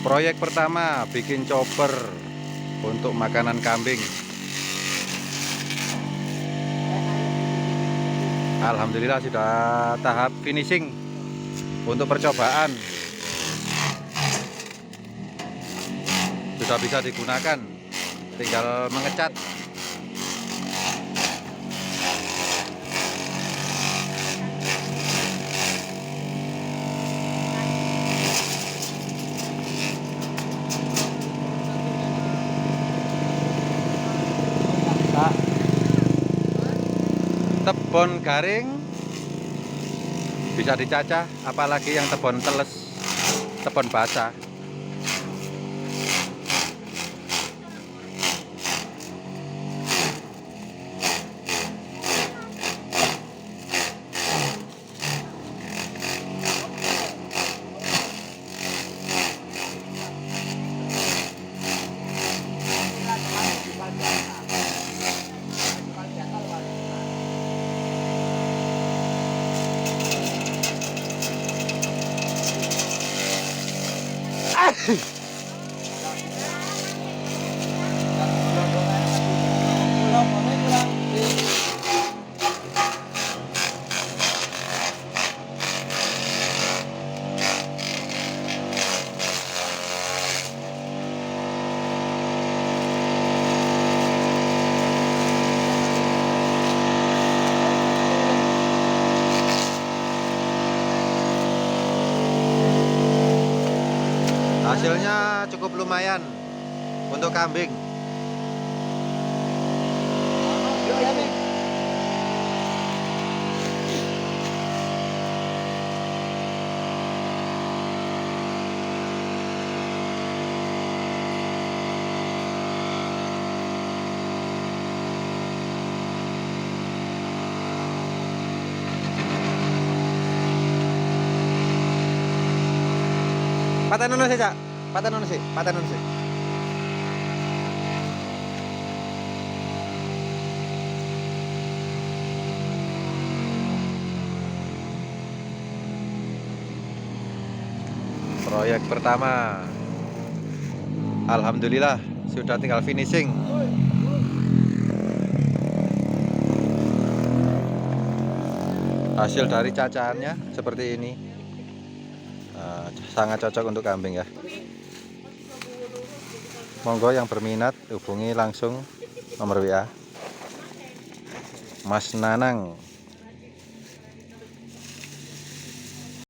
Proyek pertama bikin chopper untuk makanan kambing. Alhamdulillah sudah tahap finishing untuk percobaan. Sudah bisa digunakan, tinggal mengecat. Tebon garing bisa dicacah, apalagi yang tebon teles, tebon basah. Hasilnya cukup lumayan untuk kambing. Paten sih, Cak. Paten sih. Proyek pertama. Alhamdulillah sudah tinggal finishing. Hasil dari cacahannya seperti ini. Sangat cocok untuk kambing ya. Monggo yang berminat hubungi langsung nomor WA Mas Nanang.